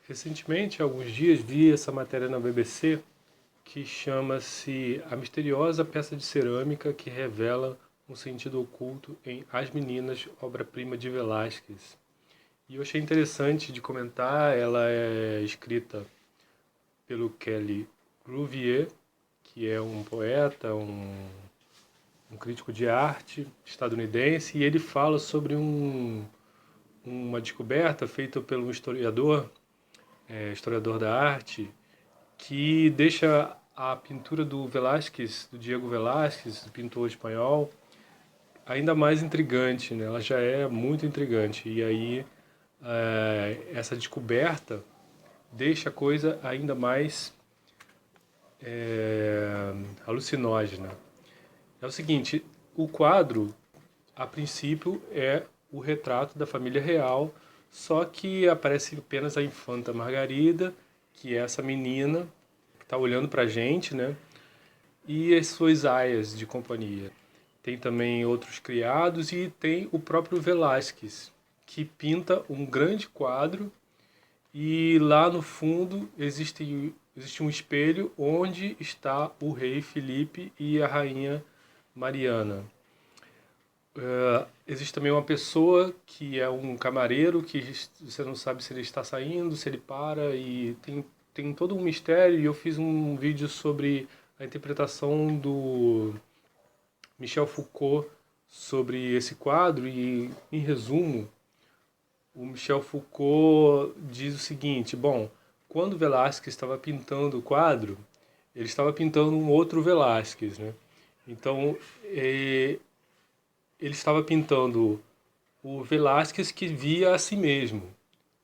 Recentemente, há alguns dias, vi essa matéria na BBC que chama-se A Misteriosa Peça de Cerâmica que Revela um Sentido Oculto em As Meninas, obra-prima de Velázquez. E eu achei interessante de comentar, ela é escrita pelo Kelly Groovier, que é um poeta, um crítico de arte estadunidense, e ele fala sobre uma descoberta feita pelo historiador, historiador da arte, que deixa a pintura do Velázquez, do Diego Velázquez, do pintor espanhol, ainda mais intrigante, né? Ela já é muito intrigante. E aí, essa descoberta deixa a coisa ainda mais alucinógena. É o seguinte, o quadro, a princípio, é o retrato da família real, só que aparece apenas a infanta Margarida, que é essa menina que está olhando para a gente, né? E as suas aias de companhia. Tem também outros criados e tem o próprio Velázquez, que pinta um grande quadro e lá no fundo existe um espelho onde está o rei Felipe e a rainha Mariana. Existe também uma pessoa que é um camareiro que você não sabe se ele está saindo, se ele para, e tem todo um mistério. E eu fiz um vídeo sobre a interpretação do Michel Foucault sobre esse quadro e, em resumo, o Michel Foucault diz o seguinte: bom, quando Velázquez estava pintando o quadro, ele estava pintando um outro Velázquez, né? Então, ele estava pintando o Velázquez que via a si mesmo.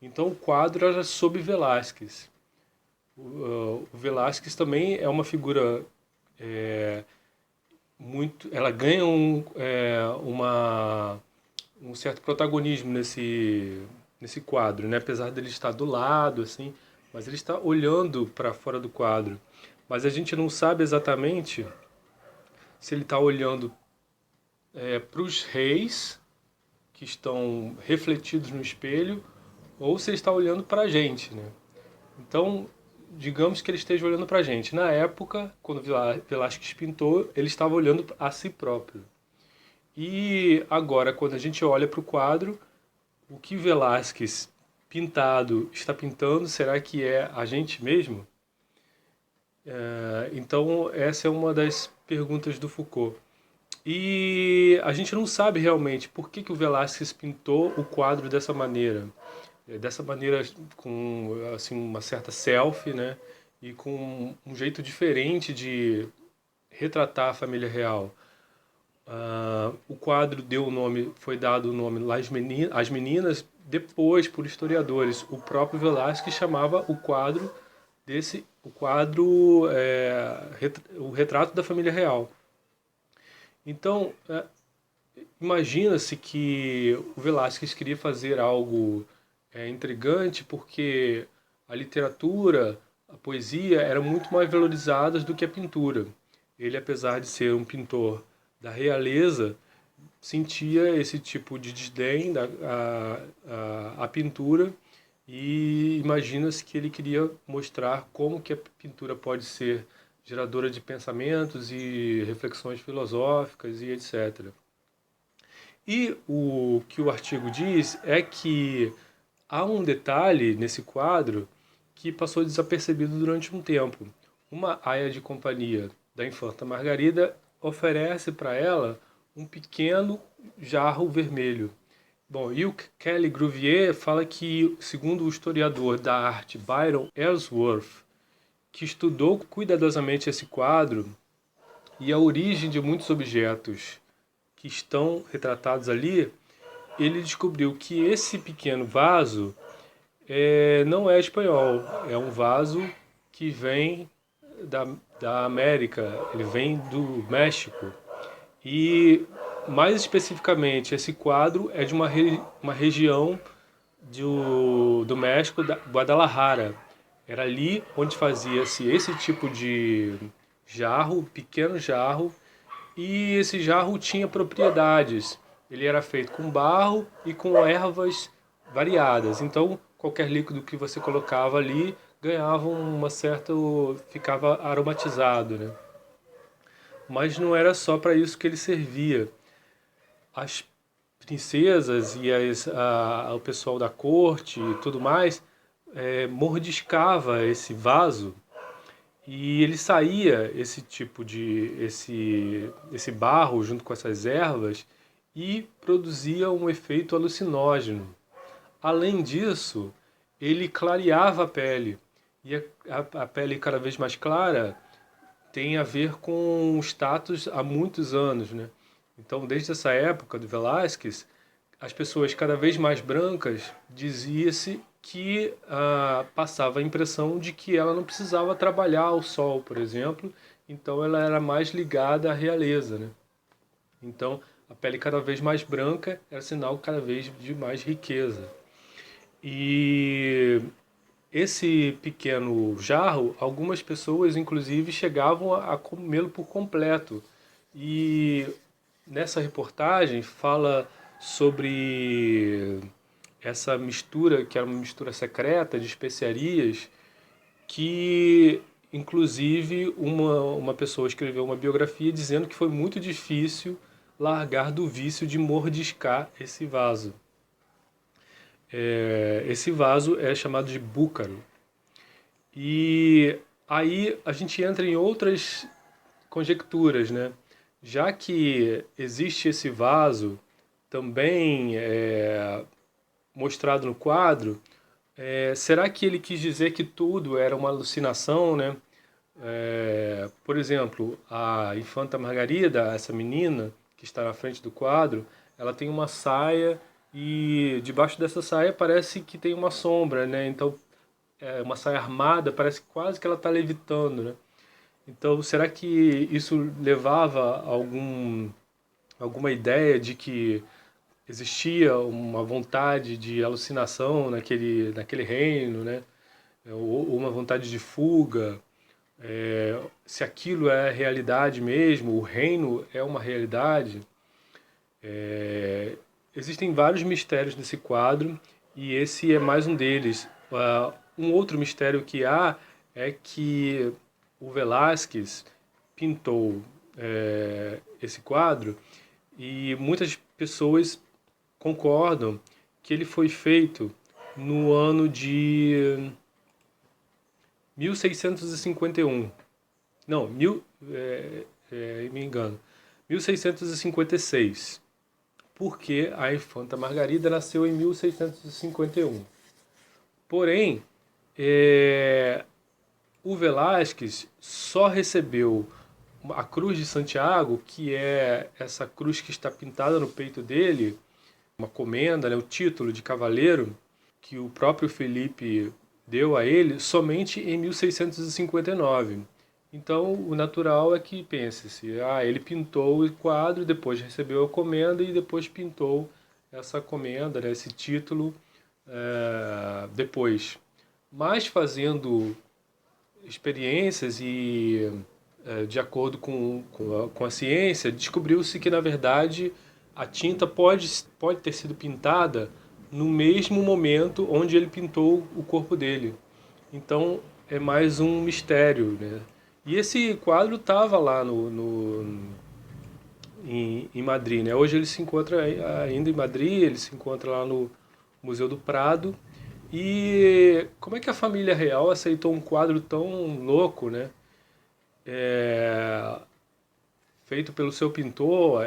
Então, o quadro era sobre Velázquez. O Velázquez também é uma figura muito, ela ganha um certo protagonismo nesse quadro, né? Apesar dele estar do lado, assim, mas ele está olhando para fora do quadro. Mas a gente não sabe exatamente se ele está olhando para os reis que estão refletidos no espelho ou se ele está olhando para a gente, né? Então, digamos que ele esteja olhando para a gente. Na época, quando Velázquez pintou, ele estava olhando a si próprio. E agora, quando a gente olha para o quadro, o que Velázquez pintado está pintando, será que é a gente mesmo? Então, essa é uma das perguntas do Foucault. E a gente não sabe realmente por que o Velázquez pintou o quadro dessa maneira. Dessa maneira, com assim, uma certa selfie, né? E com um jeito diferente de retratar a família real. O quadro deu o nome, foi dado o nome As Meninas, depois por historiadores. O próprio Velázquez chamava o quadro o retrato da família real. Então, imagina-se que o Velázquez queria fazer algo intrigante porque a literatura, a poesia eram muito mais valorizadas do que a pintura. Ele, apesar de ser um pintor da realeza, sentia esse tipo de desdém à pintura e imagina-se que ele queria mostrar como que a pintura pode ser geradora de pensamentos e reflexões filosóficas e etc. E o que o artigo diz é que há um detalhe nesse quadro que passou desapercebido durante um tempo. Uma aia de companhia da infanta Margarida oferece para ela um pequeno jarro vermelho. Bom, e o Kelly Groovier fala que, segundo o historiador da arte Byron Ellsworth, que estudou cuidadosamente esse quadro e a origem de muitos objetos que estão retratados ali, ele descobriu que esse pequeno vaso não é espanhol, é um vaso que vem da América, ele vem do México. E, mais especificamente, esse quadro é de uma região do México, da Guadalajara. Era ali onde fazia-se esse tipo de jarro, pequeno jarro, e esse jarro tinha propriedades. Ele era feito com barro e com ervas variadas. Então, qualquer líquido que você colocava ali ganhava uma certa, ficava aromatizado, né? Mas não era só para isso que ele servia. As princesas e o pessoal da corte e tudo mais mordiscava esse vaso e ele saía esse tipo de esse barro junto com essas ervas e produzia um efeito alucinógeno. Além disso, ele clareava a pele e a pele cada vez mais clara tem a ver com o status há muitos anos, né? Então, desde essa época do Velázquez, as pessoas cada vez mais brancas dizia-se que passava a impressão de que ela não precisava trabalhar ao sol, por exemplo, então ela era mais ligada à realeza, né? Então, a pele cada vez mais branca era sinal cada vez de mais riqueza. E esse pequeno jarro, algumas pessoas inclusive chegavam a comê-lo por completo. E nessa reportagem fala sobre essa mistura, que era uma mistura secreta de especiarias, que inclusive uma pessoa escreveu uma biografia dizendo que foi muito difícil largar do vício de mordiscar esse vaso. Esse vaso é chamado de búcaro. E aí a gente entra em outras conjecturas, né? Já que existe esse vaso também mostrado no quadro, será que ele quis dizer que tudo era uma alucinação, né? Por exemplo, a Infanta Margarida, essa menina que está na frente do quadro, ela tem uma saia e debaixo dessa saia parece que tem uma sombra, né? Então, uma saia armada, parece quase que ela está levitando, né? Então, será que isso levava a alguma ideia de que existia uma vontade de alucinação naquele reino, né? Ou uma vontade de fuga? Se aquilo é realidade mesmo, o reino é uma realidade? Existem vários mistérios nesse quadro e esse é mais um deles. Um outro mistério que há é que o Velázquez pintou esse quadro e muitas pessoas concordam que ele foi feito no ano de 1651. Não, me engano. 1656. Porque a Infanta Margarida nasceu em 1651. Porém, o Velázquez só recebeu a Cruz de Santiago, que é essa cruz que está pintada no peito dele, uma comenda, né, o título de cavaleiro, que o próprio Felipe deu a ele somente em 1659. Então, o natural é que pense-se, ele pintou o quadro, depois recebeu a comenda e depois pintou essa comenda, né, esse título depois. Mas fazendo experiências e de acordo com a ciência, descobriu-se que, na verdade, a tinta pode ter sido pintada no mesmo momento onde ele pintou o corpo dele. Então, é mais um mistério, né? E esse quadro estava lá em Madrid, né? Hoje ele se encontra ainda em Madrid, ele se encontra lá no Museu do Prado. E como é que a família real aceitou um quadro tão louco, né? É, feito pelo seu pintor,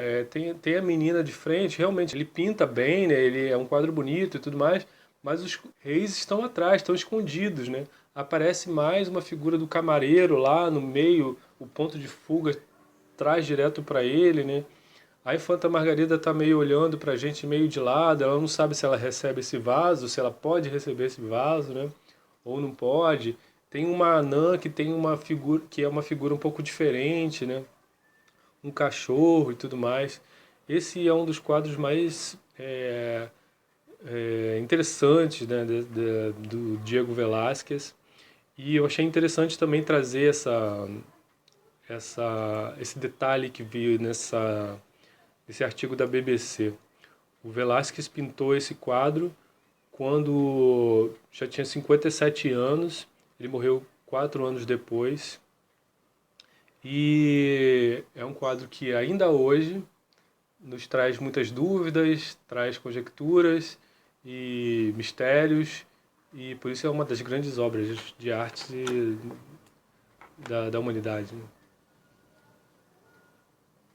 tem a menina de frente, realmente ele pinta bem, né? Ele é um quadro bonito e tudo mais, mas os reis estão atrás, estão escondidos, né? Aparece mais uma figura do camareiro lá no meio, o ponto de fuga traz direto para ele, né? A Infanta Margarida está meio olhando para a gente meio de lado, ela não sabe se ela recebe esse vaso, se ela pode receber esse vaso, né? Ou não pode. Tem uma anã que tem uma figura que é uma figura um pouco diferente, né? Um cachorro e tudo mais. Esse é um dos quadros mais interessantes, né, do Diego Velázquez. E eu achei interessante também trazer esse detalhe que vi nesse artigo da BBC. O Velázquez pintou esse quadro quando já tinha 57 anos. Ele morreu 4 anos depois. E é um quadro que ainda hoje nos traz muitas dúvidas, traz conjecturas e mistérios, e por isso é uma das grandes obras de arte da humanidade, né?